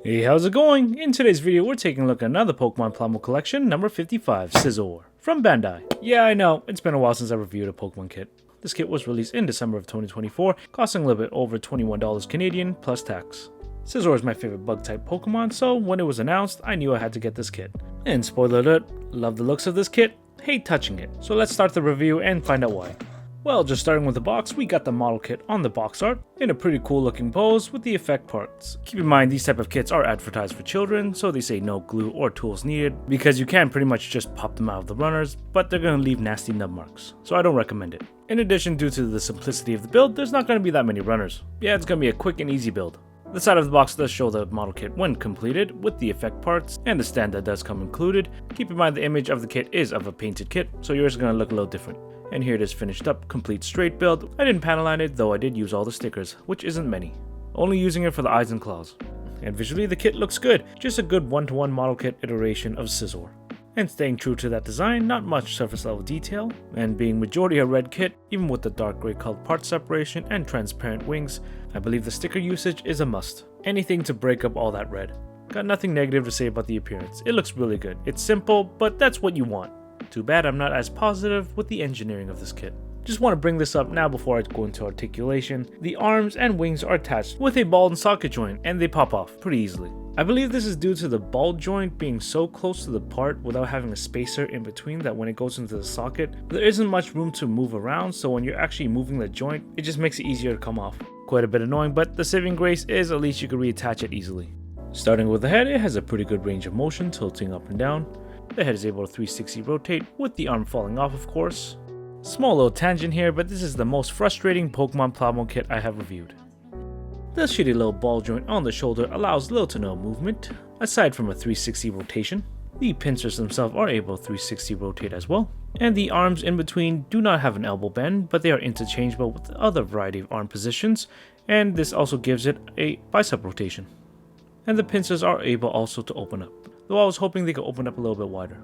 Hey, how's it going? In today's video, we're taking a look at another Pokemon Plamo collection, number 55, Scizor, from Bandai. Yeah, I know, it's been a while since I reviewed a Pokemon kit. This kit was released in December of 2024, costing a little bit over $21 Canadian plus tax. Scizor is my favorite bug-type Pokemon, so when it was announced, I knew I had to get this kit. And spoiler alert, love the looks of this kit, hate touching it. So let's start the review and find out why. Well, just starting with the box, we got the model kit on the box art in a pretty cool looking pose with the effect parts. Keep in mind these type of kits are advertised for children, so they say no glue or tools needed because you can pretty much just pop them out of the runners, but they're going to leave nasty nub marks, so I don't recommend it. In addition, due to the simplicity of the build, there's not going to be that many runners. Yeah, it's going to be a quick and easy build. The side of the box does show the model kit when completed with the effect parts and the stand that does come included. Keep in mind the image of the kit is of a painted kit, so yours is going to look a little different. And here it is finished up, complete straight build. I didn't panel line it, though I did use all the stickers, which isn't many. Only using it for the eyes and claws. And visually the kit looks good, just a good one-to-one model kit iteration of Scizor. And staying true to that design, not much surface level detail, and being majority a red kit, even with the dark gray colored part separation and transparent wings, I believe the sticker usage is a must. Anything to break up all that red. Got nothing negative to say about the appearance, it looks really good. It's simple, but that's what you want. Too bad I'm not as positive with the engineering of this kit. Just want to bring this up now before I go into articulation. The arms and wings are attached with a ball and socket joint and they pop off pretty easily. I believe this is due to the ball joint being so close to the part without having a spacer in between that when it goes into the socket, there isn't much room to move around, so when you're actually moving the joint, it just makes it easier to come off. Quite a bit annoying, but the saving grace is at least you can reattach it easily. Starting with the head, it has a pretty good range of motion, tilting up and down. The head is able to 360 rotate, with the arm falling off of course. Small little tangent here, but this is the most frustrating Pokemon Plamo kit I have reviewed. The shitty little ball joint on the shoulder allows little to no movement, aside from a 360 rotation. The pincers themselves are able to 360 rotate as well. And the arms in between do not have an elbow bend, but they are interchangeable with other variety of arm positions, and this also gives it a bicep rotation. And the pincers are able also to open up, though I was hoping they could open up a little bit wider.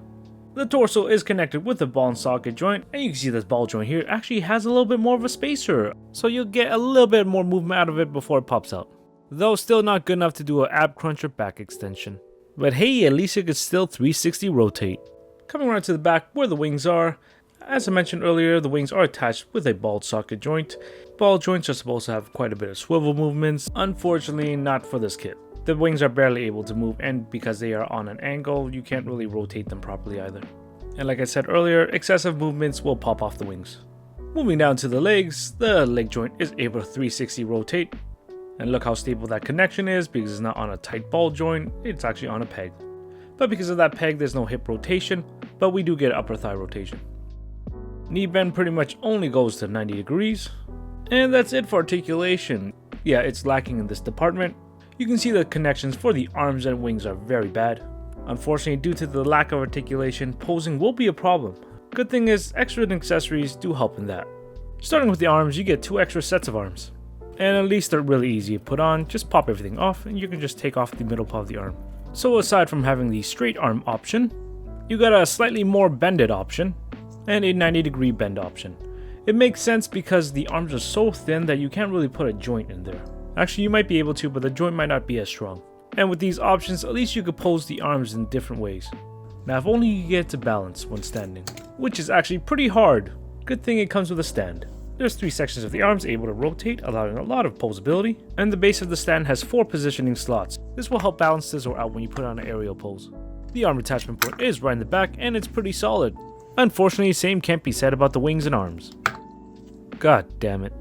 The torso is connected with the ball and socket joint, and you can see this ball joint here actually has a little bit more of a spacer, so you'll get a little bit more movement out of it before it pops out. Though still not good enough to do an ab crunch or back extension. But hey, at least it could still 360 rotate. Coming around to the back where the wings are, as I mentioned earlier, the wings are attached with a ball socket joint. Ball joints are supposed to have quite a bit of swivel movements, unfortunately not for this kit. The wings are barely able to move, and because they are on an angle, you can't really rotate them properly either. And like I said earlier, excessive movements will pop off the wings. Moving down to the legs, the leg joint is able to 360 rotate. And look how stable that connection is, because it's not on a tight ball joint, it's actually on a peg. But because of that peg, there's no hip rotation, but we do get upper thigh rotation. Knee bend pretty much only goes to 90 degrees. And that's it for articulation. Yeah, it's lacking in this department. You can see the connections for the arms and wings are very bad. Unfortunately, due to the lack of articulation, posing will be a problem. Good thing is, extra accessories do help in that. Starting with the arms, you get 2 extra sets of arms. And at least they're really easy to put on, just pop everything off and you can just take off the middle part of the arm. So aside from having the straight arm option, you got a slightly more bended option and a 90-degree bend option. It makes sense because the arms are so thin that you can't really put a joint in there. Actually, you might be able to, but the joint might not be as strong. And with these options, at least you could pose the arms in different ways. Now, if only you get to balance when standing, which is actually pretty hard. Good thing it comes with a stand. There's 3 sections of the arms able to rotate, allowing a lot of posability, and the base of the stand has 4 positioning slots. This will help balance Scizor out when you put on an aerial pose. The arm attachment point is right in the back, and it's pretty solid. Unfortunately, same can't be said about the wings and arms. God damn it.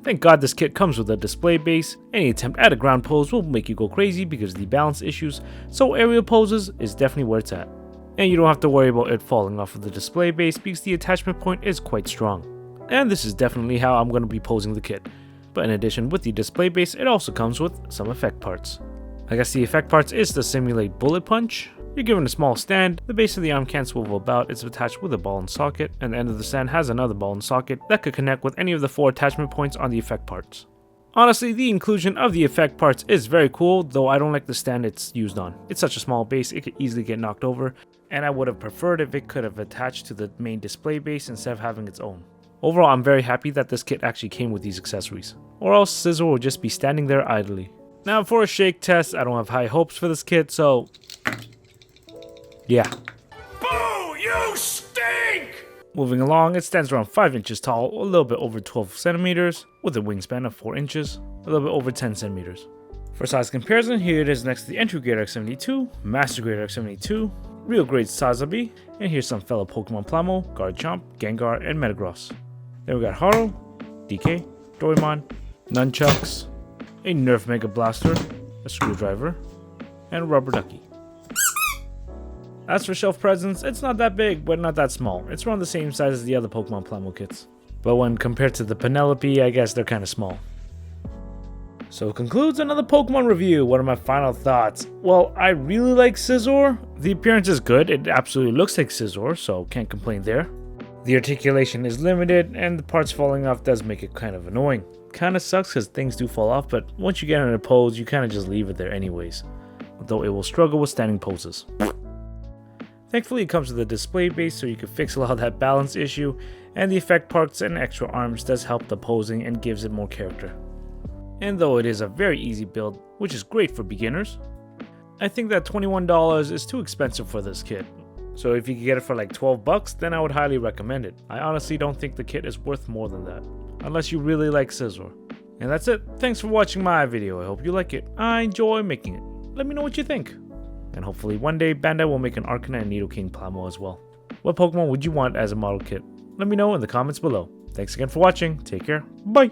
Thank God this kit comes with a display base. Any attempt at a ground pose will make you go crazy because of the balance issues, so aerial poses is definitely where it's at. And you don't have to worry about it falling off of the display base because the attachment point is quite strong. And this is definitely how I'm going to be posing the kit. But in addition, with the display base, it also comes with some effect parts. I guess the effect parts is to simulate bullet punch. You're given a small stand, the base of the arm can't swivel about, it's attached with a ball and socket, and the end of the stand has another ball and socket that could connect with any of the 4 attachment points on the effect parts. Honestly, the inclusion of the effect parts is very cool, though I don't like the stand it's used on. It's such a small base, it could easily get knocked over, and I would have preferred if it could have attached to the main display base instead of having its own. Overall, I'm very happy that this kit actually came with these accessories, or else Scizor will just be standing there idly. Now for a shake test, I don't have high hopes for this kit, so yeah. Boo! You stink! Moving along, it stands around 5 inches tall, a little bit over 12 centimeters, with a wingspan of 4 inches, a little bit over 10 centimeters. For size comparison, here it is next to the entry grade X72, master grade X72, real grade Scizor, and here's some fellow Pokemon Plamo, Garchomp, Gengar, and Metagross. Then we got Haro, DK, Doraemon, Nunchucks, a Nerf Mega Blaster, a screwdriver, and a rubber ducky. As for shelf presence, it's not that big, but not that small. It's around the same size as the other Pokemon Plamo kits. But when compared to the Penelope, I guess they're kinda small. So concludes another Pokemon review. What are my final thoughts? Well, I really like Scizor. The appearance is good, it absolutely looks like Scizor, so can't complain there. The articulation is limited, and the parts falling off does make it kind of annoying. Kinda sucks because things do fall off, but once you get in a pose, you kinda just leave it there anyways. Although it will struggle with standing poses. Thankfully, it comes with a display base so you can fix a lot of that balance issue, and the effect parts and extra arms does help the posing and gives it more character. And though it is a very easy build, which is great for beginners, I think that $21 is too expensive for this kit. So if you could get it for like 12 bucks, then I would highly recommend it. I honestly don't think the kit is worth more than that, unless you really like Scizor. And that's it. Thanks for watching my video. I hope you like it. I enjoy making it. Let me know what you think. And hopefully one day Bandai will make an Arcanine and Nidoking Plamo as well. What Pokemon would you want as a model kit? Let me know in the comments below. Thanks again for watching. Take care. Bye.